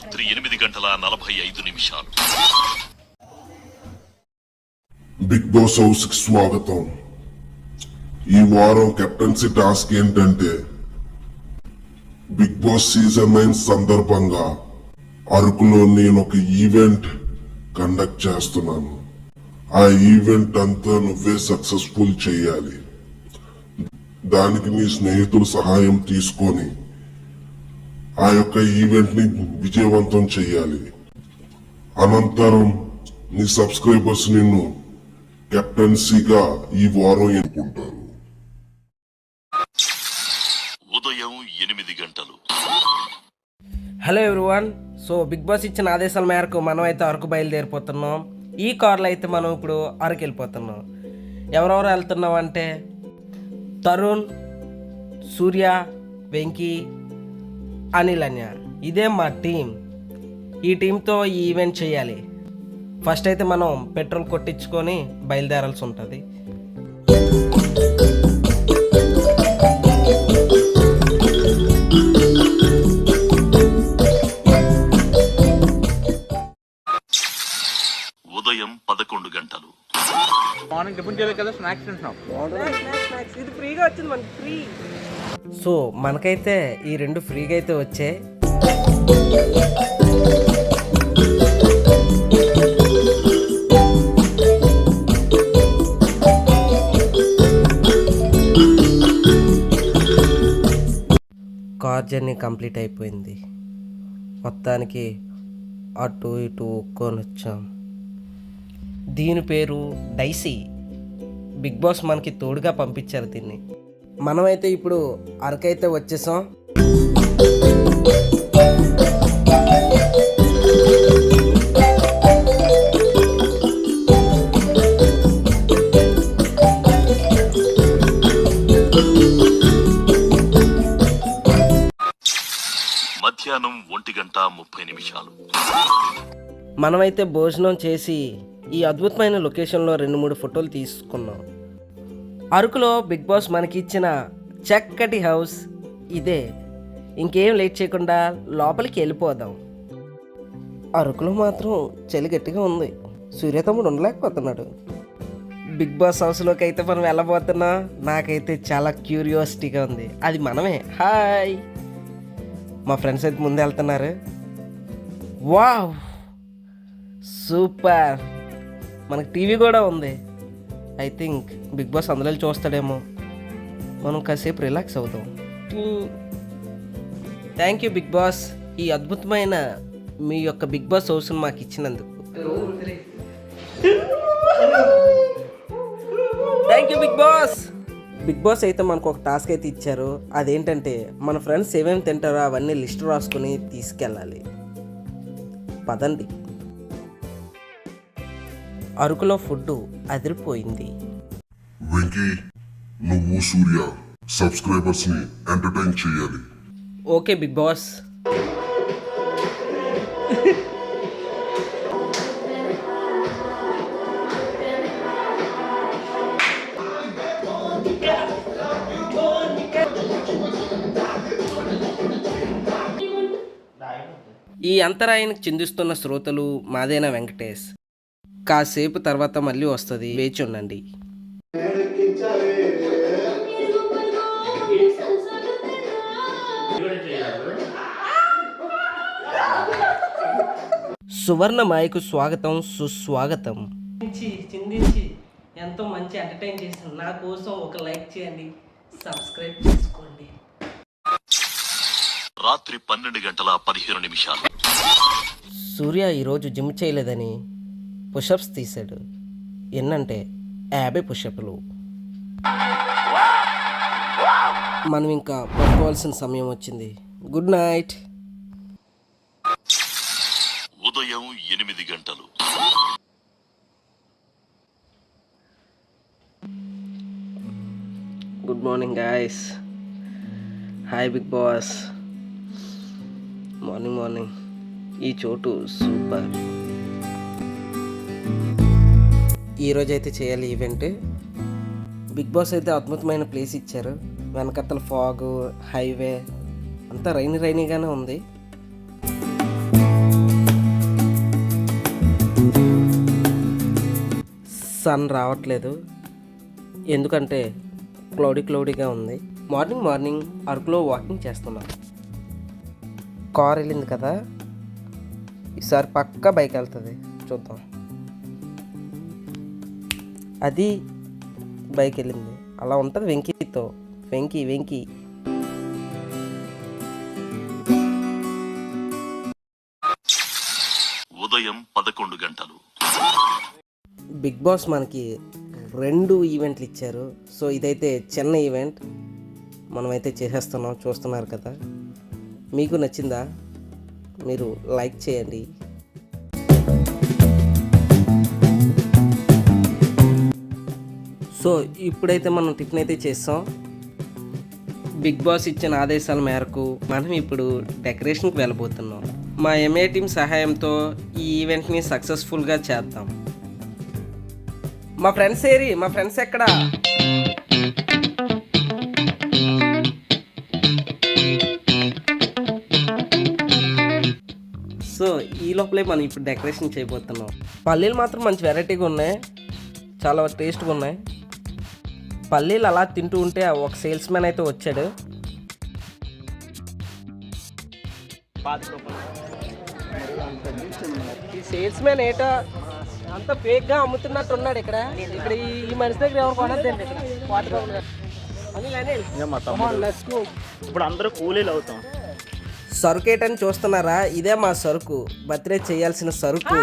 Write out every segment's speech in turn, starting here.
రాత్రి 8:45. Big boss house కి స్వాగతం. ఈ వారం కెప్టెన్సీ టాస్క్ ఏంటంటే బిగ్ బాస్ సీజన్ 9 సందర్భంగా అరకులో నేను ఒక ఈవెంట్ కండక్ట్ చేస్తున్నాను. ఆ ఈవెంట్ అంతా నువ్వే సక్సెస్ఫుల్ చేయాలి. దానికి నీ స్నేహితుల సహాయం తీసుకొని ఆ యొక్క ఈవెంట్ ని విజయవంతం చేయాలి. అనంతరం నీ సబ్స్క్రైబర్స్ నిన్ను కెప్టెన్సీగా ఈ వారం ఎన్నుకుంటారు. ఉదయం 8 గంటలు. Hello everyone. So Bigg Boss ఇచ్చిన ఆదేశాల మేరకు మనం అయితే అరకు బయలుదేరిపోతున్నాం. ఈ కార్లో అయితే మనం ఇప్పుడు అరకు వెళ్ళిపోతున్నాం. ఎవరెవరు వెళ్తున్నాం అంటే తరుణ్, సూర్య, వెంకీ, అనిల్, అన్య. ఇదే మా టీం. ఈ టీంతో ఈ ఈవెంట్ చేయాలి. ఫస్ట్ అయితే మనం పెట్రోల్ కొట్టించుకొని బయలుదేరాల్సి ఉంటుంది. ఉదయం 11 గంటలు. మార్నింగ్ టిఫిన్ చేయలేదు కదా, స్నాక్స్ తింటున్నాం. ఇది ఫ్రీగా వచ్చింది మనకి, ఫ్రీ. సో మనకైతే ఈ రెండు ఫ్రీగా అయితే వచ్చాయి. కార్ జర్నీ కంప్లీట్ అయిపోయింది. మొత్తానికి అటు ఇటు ఒక్కొని వచ్చాం. దీని పేరు డైసీ. బిగ్ బాస్ మనకి తోడుగా పంపించారు దీన్ని. మనమైతే ఇప్పుడు అరకైతే వచ్చేసాం. మధ్యాహ్నం 1:30. మనమైతే భోజనం చేసి ఈ అద్భుతమైన లొకేషన్లో 2-3 ఫోటోలు తీసుకున్నాం. అరకులో బిగ్ బాస్ మనకి ఇచ్చిన చక్కటి హౌస్ ఇదే. ఇంకేం లేట్ చేయకుండా లోపలికి వెళ్ళిపోదాం. అరకులో మాత్రం చలి గట్టిగా ఉంది. సూర్యతమ్ముడు ఉండలేకపోతున్నాడు. బిగ్ బాస్ హౌస్లోకి అయితే మనం వెళ్ళబోతున్నా. నాకైతే చాలా క్యూరియాసిటీగా ఉంది. అది మనమే. హాయ్. మా ఫ్రెండ్స్ అయితే ముందు వెళ్తున్నారు. Wow, super. మనకు టీవీ కూడా ఉంది. ఐ థింక్ బిగ్ బాస్ అందులో చూస్తాడేమో. మనం కాసేపు రిలాక్స్ అవుతాం. థ్యాంక్ యూ బిగ్ బాస్, ఈ అద్భుతమైన మీ యొక్క బిగ్ బాస్ హౌస్ని మాకు ఇచ్చినందుకు. Thank you Bigg Boss. Bigg Boss అయితే మనకు ఒక టాస్క్ అయితే ఇచ్చారు. అదేంటంటే మన ఫ్రెండ్స్ ఏమేమి తింటారో అవన్నీ లిస్ట్ రాసుకొని తీసుకెళ్ళాలి. పదండి. అరకులో ఫుడ్ అదిరిపోయింది. వెంకీ, నువ్వు సూర్య సబ్స్క్రైబర్స్ ని ఎంటర్టైన్ చేయాలి. Okay Bigg Boss. ఈ అంతరాయానికి చిందిస్తున్న శ్రోతలు మాదేనా వెంకటేష్. కాసేపు తర్వాత మళ్ళీ వస్తుంది, వేచి ఉండండి. సువర్ణ మాయకు స్వాగతం, సుస్వాగతం. చిందించి ఎంతో మంచి ఎంటర్టైన్ చేశాను. నా కోసం ఒక లైక్ చేయండి, సబ్స్క్రైబ్ చేసుకోండి. రాత్రి 12:15. సూర్య ఈరోజు జిమ్ చేయలేదని పుషప్స్ తీశాడు. ఎన్నంటే 50 పుషప్లు. మనం ఇంకా పడుకోవాల్సిన సమయం వచ్చింది. Good night. ఉదయం 8 గంటలు. Good morning guys. Hi Bigg Boss. Morning morning. ఈ చోటు సూపర్. ఈరోజైతే చేయాలి ఈవెంట్. బిగ్ బాస్ అయితే అద్భుతమైన ప్లేస్ ఇచ్చారు. వెనకత్తల ఫాగ్, హైవే అంతా రైనీగానే ఉంది. సన్ రావట్లేదు, ఎందుకంటే క్లౌడీగా ఉంది. మార్నింగ్ అరకులో వాకింగ్ చేస్తున్నాం. కార్ వెళ్ళింది కదా, ఈసారి పక్కా బైక్ వెళ్తుంది, చూద్దాం. అది బైక్ వెళ్ళింది, అలా ఉంటుంది వెంకీతో. వెంకీ ఉదయం 11 గంటలు. బిగ్ బాస్ మనకి 2 ఈవెంట్లు ఇచ్చారు. సో ఇదైతే చిన్న ఈవెంట్ మనమైతే చేసేస్తున్నాం, చూస్తున్నారు కదా. మీకు నచ్చిందా? మీరు లైక్ చేయండి. సో ఇప్పుడైతే మనం టిఫిన్ అయితే చేస్తాం. బిగ్ బాస్ ఇచ్చిన ఆదేశాల మేరకు మనం ఇప్పుడు డెకరేషన్కి వెళ్ళబోతున్నాం. మా ఎంఏ టీం సహాయంతో ఈ ఈవెంట్ని సక్సెస్ఫుల్గా చేద్దాం. మా ఫ్రెండ్స్ ఎక్కడా? సో ఈ లోపలే మనం ఇప్పుడు డెకరేషన్ చేయబోతున్నాం. పల్లీలు మాత్రం మంచి వెరైటీగా ఉన్నాయి, చాలా టేస్ట్గా ఉన్నాయి. పల్లీలు అలా తింటూ ఉంటే ఒక సేల్స్ మ్యాన్ అయితే వచ్చాడు. ఈ సేల్స్ మ్యాన్ ఏటో అంత ఫేక్గా అమ్ముతున్నట్టు ఉన్నాడు. ఇక్కడ ఈ మనిషి దగ్గర ఎవరు కొనద్దండి. ఇప్పుడు అందరూ కూలీలు అవుతాం. సరుకు ఏంటని చూస్తున్నారా? ఇదే మా సరుకు, బర్త్డే చేయాల్సిన సరుకు.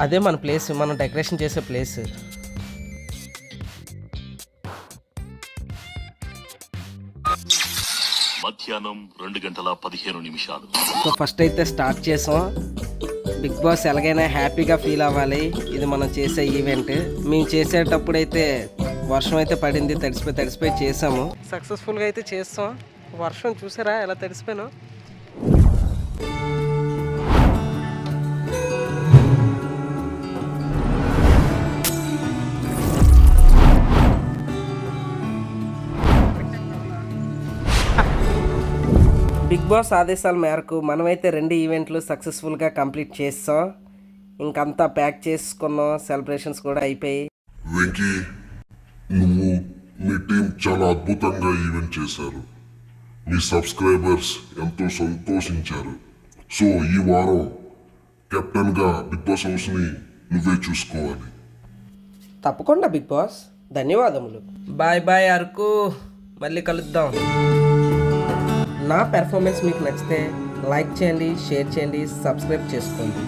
అదే మన ప్లేస్, మనం డెకరేషన్ చేసే ప్లేస్. మధ్యాహ్నం 2:15. సో ఫస్ట్ అయితే స్టార్ట్ చేసాం. బిగ్ బాస్ ఎలాగైనా హ్యాపీగా ఫీల్ అవ్వాలి. ఇది మనం చేసే ఈవెంట్. మేము చేసేటప్పుడు అయితే వర్షం అయితే పడింది, తడిసిపోయి చేసాము. సక్సెస్ఫుల్గా అయితే చేస్తాం. వర్షం చూసారా ఎలా తడిసిపోయాను. బిగ్ బాస్ ఆదేశాల మేరకు మనమైతే 2 ఈవెంట్లు సక్సెస్ఫుల్గా కంప్లీట్ చేస్తాం. ఇంకంతా ప్యాక్ చేసుకున్నాం, సెలబ్రేషన్స్ కూడా అయిపోయి. వెంకీ, నువ్వు మీ టీం చాలా అద్భుతంగా ఈవెంట్ చేశారు. మీ సబ్స్క్రైబర్స్ ఎంతో సంతోషించారు. సో ఈ వారం కెప్టెన్గా బిగ్ బాస్ హౌస్ని నువ్వే చూసుకోవాలి. తప్పకుండా బిగ్ బాస్, ధన్యవాదములు. బాయ్ అరకు, మళ్ళీ కలుద్దాం. నా పెర్ఫార్మెన్స్ మీకు నచ్చితే లైక్ చేయండి, షేర్ చేయండి, సబ్స్క్రైబ్ చేసుకోండి.